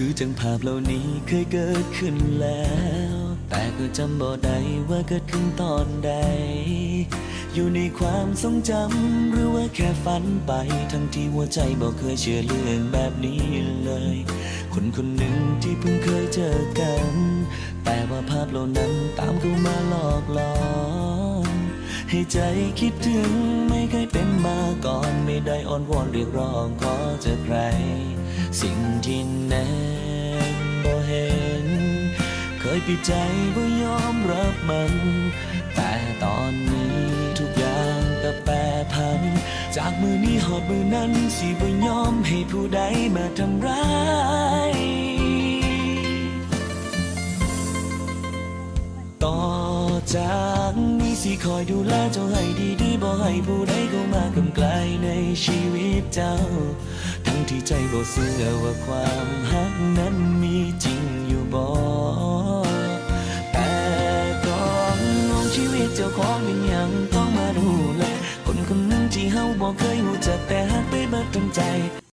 คือจังภาพเหล่านี้เคยเกิดขึ้นแล้ว แต่ก็จำบ่ได้ว่าเกิดขึ้นตอนใด อยู่ในความทรงจำหรือว่าแค่ฝันไป ทั้งที่หัวใจบ่เคยเชื่อเรื่องแบบนี้เลย คนคนหนึ่งที่เพิ่งเคยเจอกัน แต่ว่าภาพเหล่านั้นตามเข้ามาหลอกหลอนให้ใจคิดถึงไม่เคยเป็นมาก่อน ไม่ได้อ้อนวอนเรียกร้องขอเจอใคร สิ่งที่แน่บ่เห็น เคยปิดใจบ่ยอมรับมัน แต่ตอนนี้ทุกอย่างก็แปรผัน จากมือนี้หอดมือนั้นสิบ่ยอมให้ผู้ใดมาทำร้ายต่อจากนี้สิคอยดูแลเจ้าให้ดีๆบ่ให้ผู้ใดเข้ามากำไกลในชีวิตเจ้า ทั้งที่ใจบ่เชื่อว่าความฮักนั้นมีจริงอยู่บ่แต่ก่อนน้องชีวิตเจ้าของเป็นยังต้องมาดูแลคนคนหนึ่งที่เฮาบ่เคยรู้จักแต่ฮักไปเบิดทั้งใจ